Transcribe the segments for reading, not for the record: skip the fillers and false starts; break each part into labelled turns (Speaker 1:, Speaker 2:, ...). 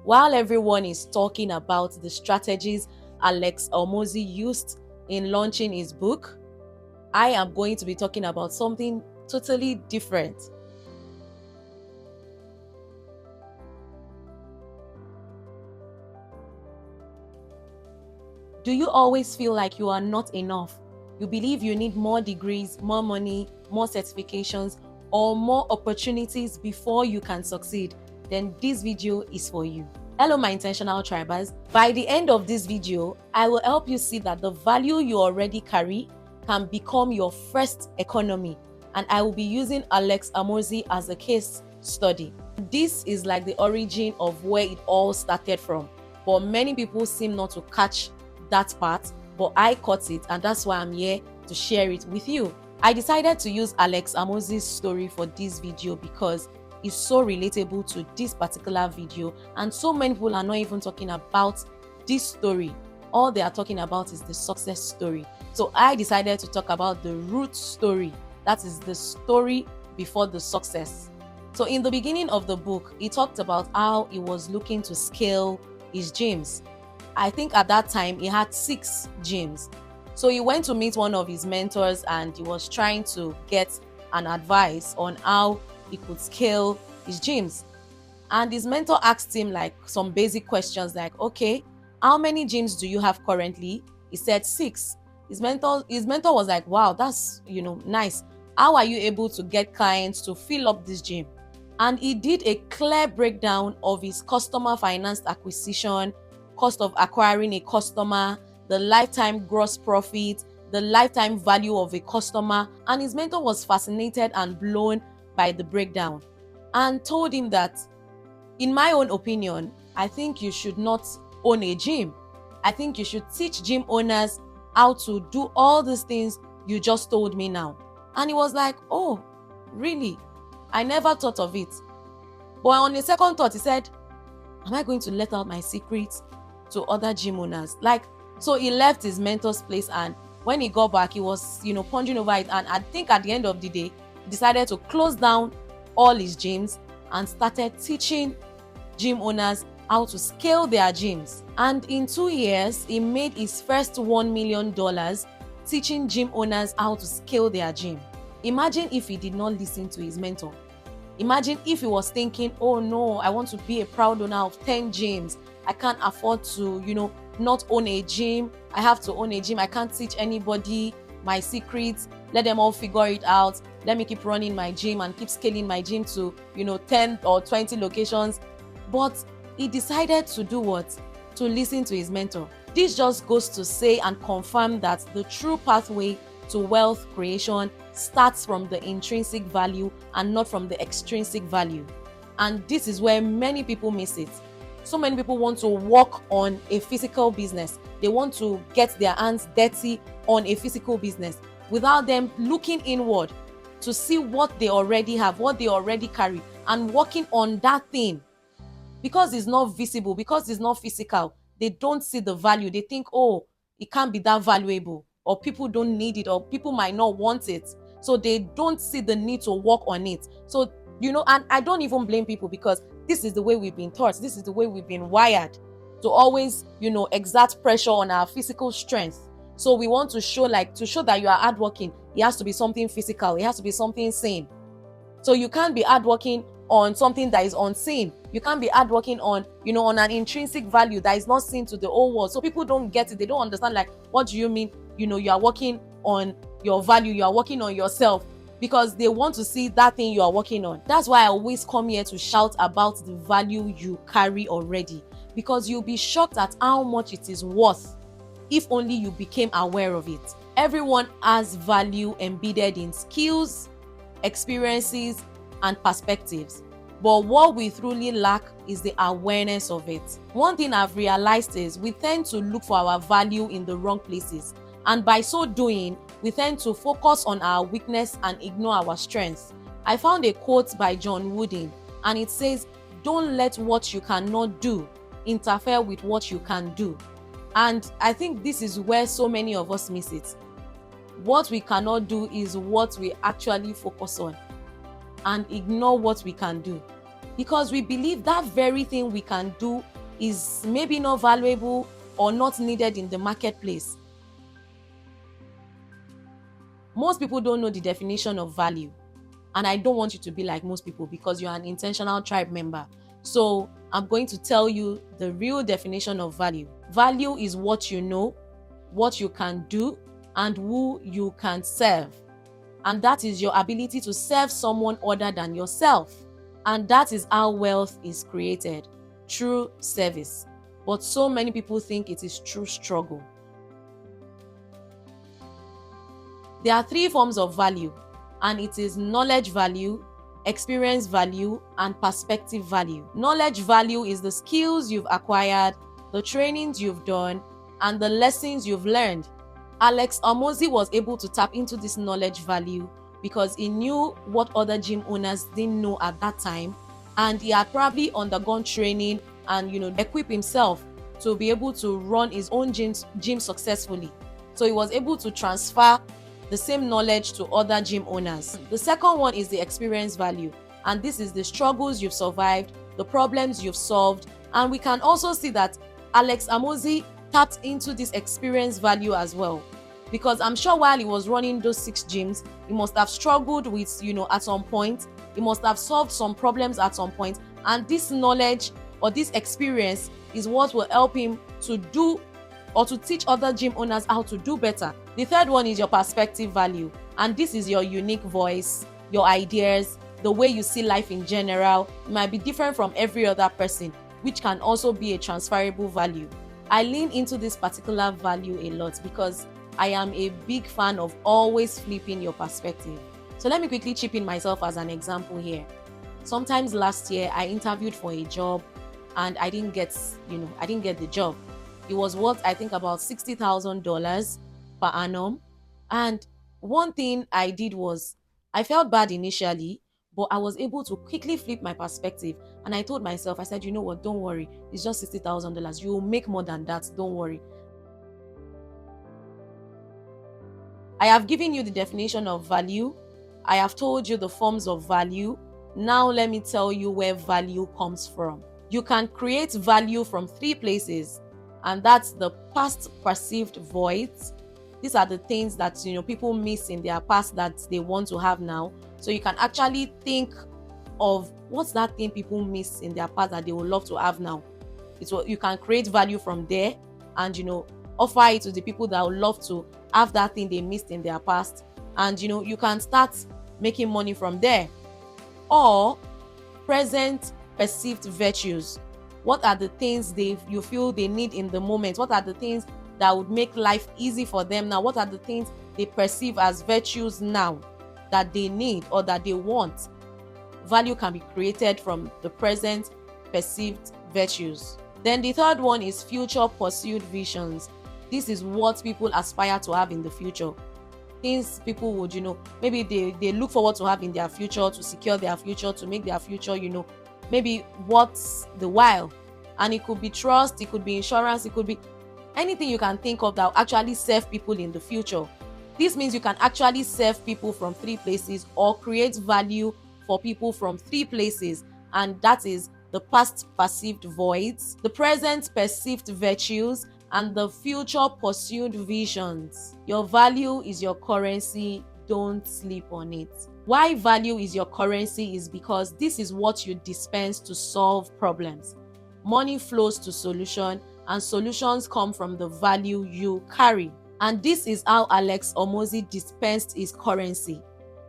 Speaker 1: While everyone is talking about the strategies Alex Almozi used in launching his book, I am going to be talking about something totally different. Do you always feel like you are not enough? You believe you need more degrees, more money, more certifications, or more opportunities before you can succeed? Then this video is for you. Hello, my intentional tribers. By the end of this video, I will help you see that the value you already carry can become your first economy. And I will be using Alex Almozi as a case study. This is like the origin of where it all started from. But many people seem not to catch that part, but I caught it, and that's why I'm here to share it with you. I decided to use Alex Almozi's story for this video because it's so relatable to this particular video, and so many people are not even talking about this story. All they are talking about is the success story. So I decided to talk about the root story, that is the story before the success. So in the beginning of the book, he talked about how he was looking to scale his gyms. I think at that time he had 6 gyms. So he went to meet one of his mentors and he was trying to get an advice on how he could scale his gyms. And his mentor asked him like some basic questions like, okay, how many gyms do you have currently? He said 6. His mentor was like, wow, that's, nice. How are you able to get clients to fill up this gym? And he did a clear breakdown of his customer financed acquisition, cost of acquiring a customer, the lifetime gross profit, the lifetime value of a customer, and his mentor was fascinated and blown by the breakdown and told him that, in my own opinion, I think you should not own a gym. I think you should teach gym owners how to do all these things you just told me now. And he was like, oh, really? I never thought of it. But on a second thought, he said, am I going to let out my secrets to other gym owners? So he left his mentor's place, and when he got back, he was, pondering over it. And I think at the end of the day, he decided to close down all his gyms and started teaching gym owners how to scale their gyms. And in 2 years, he made his first $1 million teaching gym owners how to scale their gym. Imagine if he did not listen to his mentor. Imagine if he was thinking, oh no, I want to be a proud owner of 10 gyms. I can't afford to, not own a gym. I have to own a gym. I can't teach anybody my secrets. Let them all figure it out. Let me keep running my gym and keep scaling my gym to, 10 or 20 locations. But he decided to do what? To listen to his mentor. This just goes to say and confirm that the true pathway to wealth creation starts from the intrinsic value and not from the extrinsic value. And this is where many people miss it. So many people want to work on a physical business. They want to get their hands dirty on a physical business without them looking inward to see what they already have, what they already carry, and working on that thing. Because it's not visible, because it's not physical, they don't see the value. They think, oh, it can't be that valuable, or people don't need it, or people might not want it. So they don't see the need to work on it. So, and I don't even blame people, because this is the way we've been taught. This is the way we've been wired to always, exert pressure on our physical strength. So we want to show that you are hardworking, it has to be something physical. It has to be something sane. So you can't be hardworking on something that is unseen. You can't be hardworking on, on an intrinsic value that is not seen to the whole world. So people don't get it. They don't understand, what do you mean? You are working on your value. You are working on yourself, because they want to see that thing you are working on. That's why I always come here to shout about the value you carry already, because you'll be shocked at how much it is worth if only you became aware of it. Everyone has value embedded in skills, experiences, and perspectives. But what we truly lack is the awareness of it. One thing I've realized is we tend to look for our value in the wrong places. And by so doing, we tend to focus on our weakness and ignore our strengths. I found a quote by John Wooden, and it says, "Don't let what you cannot do interfere with what you can do." And I think this is where so many of us miss it. What we cannot do is what we actually focus on, and ignore what we can do. because we believe that very thing we can do is maybe not valuable or not needed in the marketplace. Most people don't know the definition of value. And I don't want you to be like most people because you're an intentional tribe member. So I'm going to tell you the real definition of value. Value is what you know, what you can do, and who you can serve. And that is your ability to serve someone other than yourself. And that is how wealth is created, through service. But so many people think it is through struggle. There are 3 forms of value, and it is knowledge value, experience value, and perspective value. Knowledge value is the skills you've acquired, the trainings you've done, and the lessons you've learned. Alex Omozi was able to tap into this knowledge value because he knew what other gym owners didn't know at that time, and he had probably undergone training and equip himself to be able to run his own gym successfully. So he was able to transfer the same knowledge to other gym owners. The second one is the experience value, and this is the struggles you've survived, the problems you've solved, and we can also see that Alex Omozi tapped into this experience value as well, because I'm sure while he was running those 6 gyms, he must have struggled with, at some point, he must have solved some problems at some point, and this knowledge or this experience is what will help him to do or to teach other gym owners how to do better. The third one is your perspective value, and this is your unique voice, your ideas, the way you see life in general. It might be different from every other person, which can also be a transferable value. I lean into this particular value a lot because I am a big fan of always flipping your perspective. So let me quickly chip in myself as an example here. Sometimes last year I interviewed for a job and I didn't get the job. It was worth, I think, about $60,000 per annum. And one thing I did was, I felt bad initially, but I was able to quickly flip my perspective. And I told myself, I said, you know what, don't worry. It's just $60,000. You will make more than that. Don't worry. I have given you the definition of value. I have told you the forms of value. Now let me tell you where value comes from. You can create value from 3 places. And that's the past perceived voids. These are the things that people miss in their past that they want to have now. So you can actually think of what's that thing people miss in their past that they would love to have now. You can create value from there and offer it to the people that would love to have that thing they missed in their past. And you can start making money from there. Or present perceived virtues. What are the things you feel they need in the moment? What are the things that would make life easy for them now? What are the things they perceive as virtues now that they need or that they want? Value can be created from the present perceived virtues. Then the third one is future pursued visions. This is what people aspire to have in the future. Things people would, maybe they look forward to have in their future, to secure their future, to make their future, maybe what's the while. And it could be trust, it could be insurance, it could be anything you can think of that will actually serve people in the future. This means you can actually serve people from 3 places or create value for people from 3 places. And that is the past perceived voids, the present perceived virtues, and the future pursued visions. Your value is your currency. Don't sleep on it. Why value is your currency is because this is what you dispense to solve problems. Money flows to solution, and solutions come from the value you carry. And this is how Alex Omozi dispensed his currency.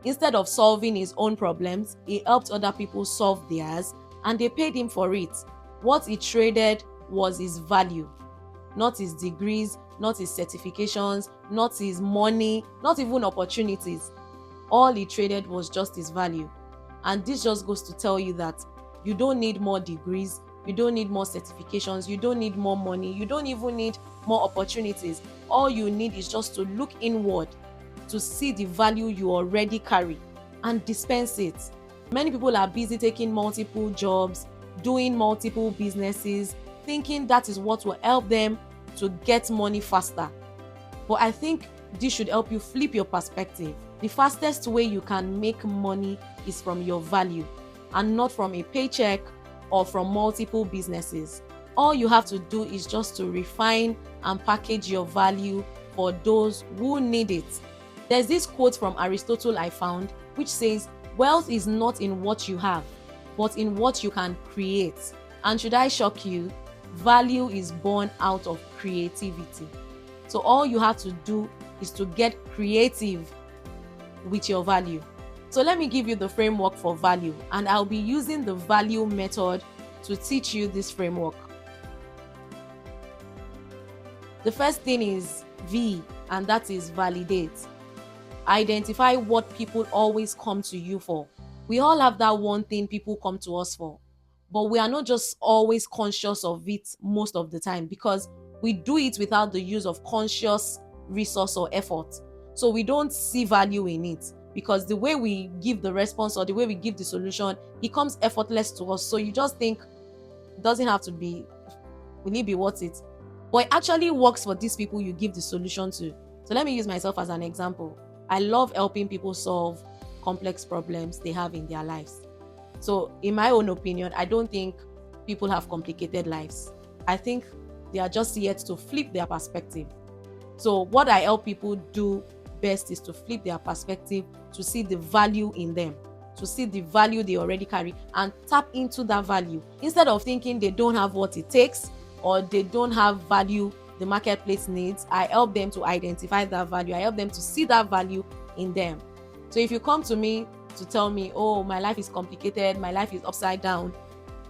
Speaker 1: Instead of solving his own problems, he helped other people solve theirs, and they paid him for it. What he traded was his value, not his degrees, not his certifications, not his money, not even opportunities. All he traded was just his value. And this just goes to tell you that you don't need more degrees, you don't need more certifications, you don't need more money, you don't even need more opportunities. All you need is just to look inward to see the value you already carry and dispense it. Many people are busy taking multiple jobs, doing multiple businesses, thinking that is what will help them to get money faster. But I think this should help you flip your perspective. The fastest way you can make money is from your value. and not from a paycheck or from multiple businesses. All you have to do is just to refine and package your value for those who need it. There's this quote from Aristotle I found, which says, "Wealth is not in what you have, but in what you can create." And should I shock you, value is born out of creativity. So all you have to do is to get creative with your value. So let me give you the framework for value, and I'll be using the value method to teach you this framework. The first thing is V, and that is validate. Identify what people always come to you for. We all have that one thing people come to us for, but we are not just always conscious of it most of the time, because we do it without the use of conscious resource or effort. So we don't see value in it, because the way we give the response or the way we give the solution, it comes effortless to us. So you just think it doesn't have to be, will it be worth it? But it actually works for these people you give the solution to. So let me use myself as an example. I love helping people solve complex problems they have in their lives. So in my own opinion, I don't think people have complicated lives. I think they are just yet to flip their perspective. So what I help people do best is to flip their perspective, to see the value in them, to see the value they already carry and tap into that value. Instead of thinking they don't have what it takes or they don't have value the marketplace needs, I help them to identify that value. I help them to see that value in them. So if you come to me to tell me, oh, my life is complicated, my life is upside down,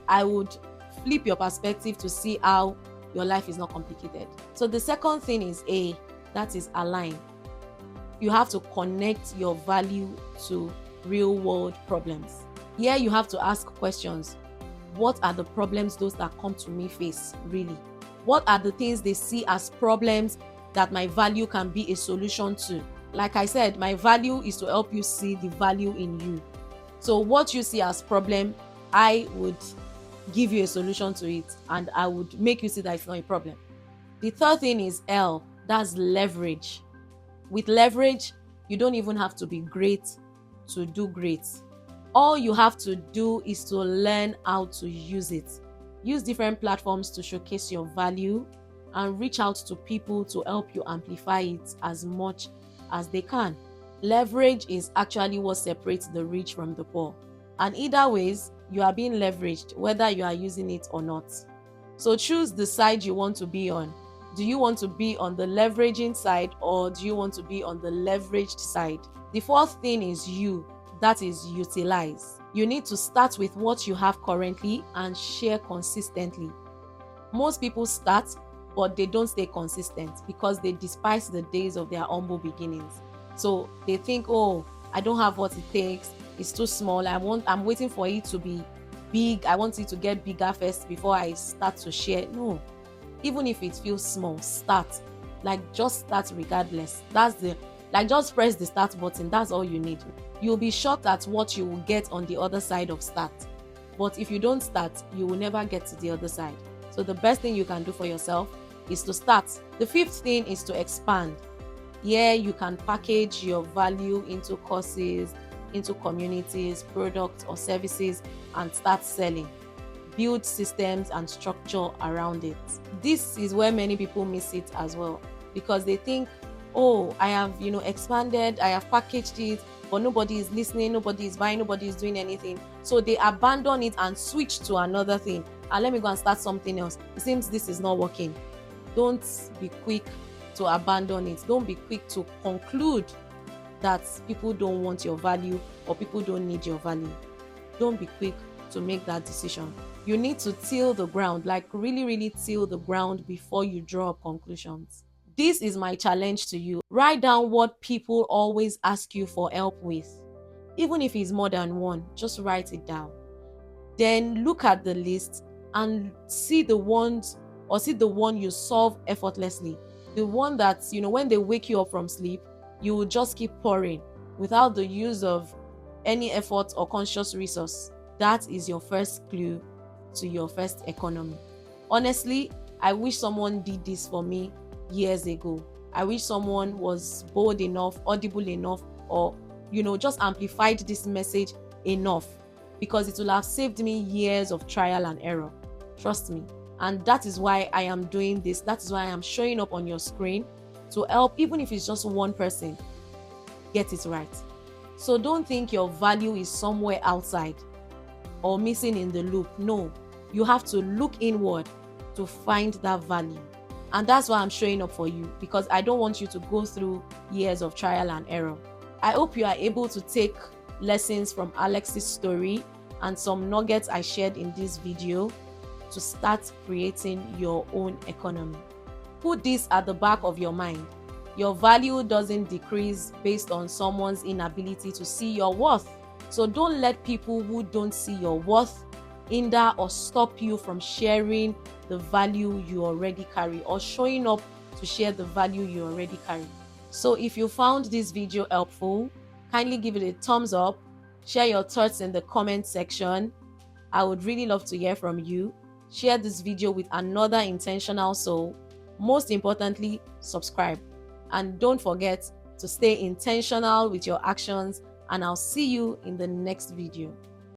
Speaker 1: I would flip your perspective to see how your life is not complicated. So the second thing is A, that is align. You have to connect your value to real world problems. Here you have to ask questions. What are the problems those that come to me face really? What are the things they see as problems that my value can be a solution to? Like I said, my value is to help you see the value in you. So what you see as problem, I would give you a solution to it, and I would make you see that it's not a problem. The third thing is L, that's leverage. With leverage, you don't even have to be great to do great. All you have to do is to learn how to use it. Use different platforms to showcase your value and reach out to people to help you amplify it as much as they can. Leverage is actually what separates the rich from the poor. And either ways, you are being leveraged, whether you are using it or not. So choose the side you want to be on. Do you want to be on the leveraging side, or do you want to be on the leveraged side? The fourth thing is you, that is utilize. You need to start with what you have currently and share consistently. Most people start, but they don't stay consistent because they despise the days of their humble beginnings. So they think, oh, I don't have what it takes, it's too small, I'm waiting for it to be big, I want it to get bigger first before I start to share. No, even if it feels small, start. Just start regardless. Just press the start button. That's all you need. You'll be shocked at what you will get on the other side of start. But if you don't start, you will never get to the other side. So the best thing you can do for yourself is to start. The fifth thing is to expand. Here you can package your value into courses, into communities, products or services, and start selling. Build systems and structure around it. This is where many people miss it as well, because they think, oh, I have expanded, I have packaged it, but nobody is listening, nobody is buying, nobody is doing anything. So they abandon it and switch to another thing. And let me go and start something else. It seems this is not working. Don't be quick to abandon it. Don't be quick to conclude that people don't want your value or people don't need your value. Don't be quick to make that decision. You need to till the ground, really till the ground before you draw up conclusions. This is my challenge to you. Write down what people always ask you for help with. Even if it's more than one, just write it down. Then look at the list and see the one you solve effortlessly. The one that, when they wake you up from sleep, you will just keep pouring without the use of any effort or conscious resource. That is your first clue to your first economy. Honestly, I wish someone did this for me years ago. I wish someone was bold enough, audible enough, or just amplified this message enough, because it will have saved me years of trial and error. Trust me. And that is why I am doing this. That is why I am showing up on your screen to help, even if it's just one person, get it right. So don't think your value is somewhere outside or missing in the loop. No, you have to look inward to find that value. And that's why I'm showing up for you, because I don't want you to go through years of trial and error. I hope you are able to take lessons from Alex's story and some nuggets I shared in this video to start creating your own economy. Put this at the back of your mind. Your value doesn't decrease based on someone's inability to see your worth. So don't let people who don't see your worth hinder or stop you from sharing the value you already carry, or showing up to share the value you already carry. So if you found this video helpful, kindly give it a thumbs up, share your thoughts in the comment section. I would really love to hear from you. Share this video with another intentional soul. Most importantly, subscribe. And don't forget to stay intentional with your actions, and I'll see you in the next video.